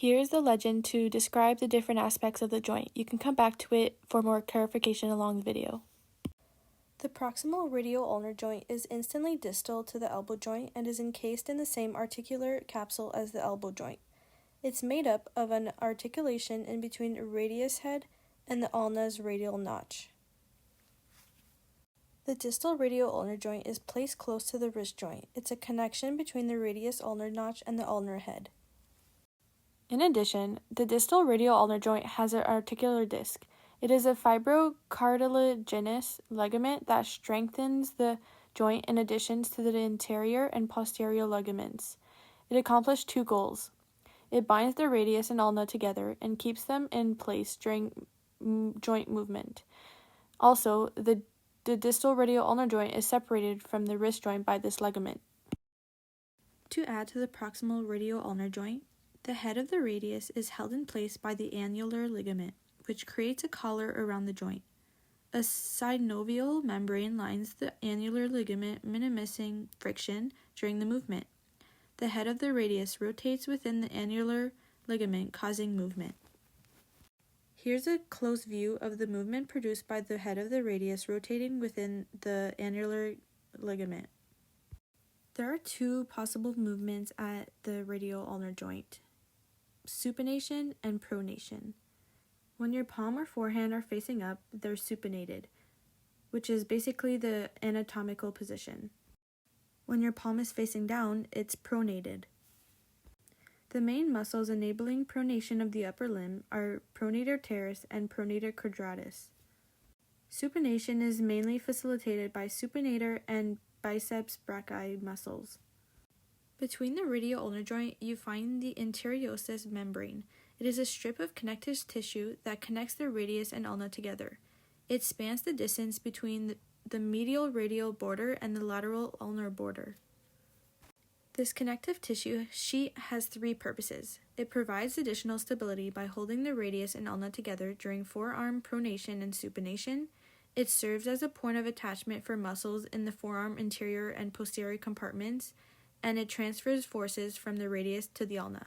Here's the legend to describe the different aspects of the joint. You can come back to it for more clarification along the video. The proximal radioulnar joint is instantly distal to the elbow joint and is encased in the same articular capsule as the elbow joint. It's made up of an articulation in between the radius head and the ulna's radial notch. The distal radioulnar joint is placed close to the wrist joint. It's a connection between the radius ulnar notch and the ulnar head. In addition, the distal radioulnar joint has an articular disc. It is a fibrocartilaginous ligament that strengthens the joint in addition to the anterior and posterior ligaments. It accomplishes two goals. It binds the radius and ulna together and keeps them in place during joint movement. Also, the distal radioulnar joint is separated from the wrist joint by this ligament. To add to the proximal radioulnar joint, the head of the radius is held in place by the annular ligament, which creates a collar around the joint. A synovial membrane lines the annular ligament, minimizing friction during the movement. The head of the radius rotates within the annular ligament, causing movement. Here's a close view of the movement produced by the head of the radius rotating within the annular ligament. There are two possible movements at the radioulnar joint: supination and pronation. When your palm or forehand are facing up, they're supinated, which is basically the anatomical position. When your palm is facing down, it's pronated. The main muscles enabling pronation of the upper limb are pronator teres and pronator quadratus. Supination is mainly facilitated by supinator and biceps brachii muscles. Between the radioulnar joint, you find the interiosus membrane. It is a strip of connective tissue that connects the radius and ulna together. It spans the distance between the medial radial border and the lateral ulnar border. This connective tissue sheet has three purposes. It provides additional stability by holding the radius and ulna together during forearm pronation and supination. It serves as a point of attachment for muscles in the forearm interior and posterior compartments, and it transfers forces from the radius to the ulna.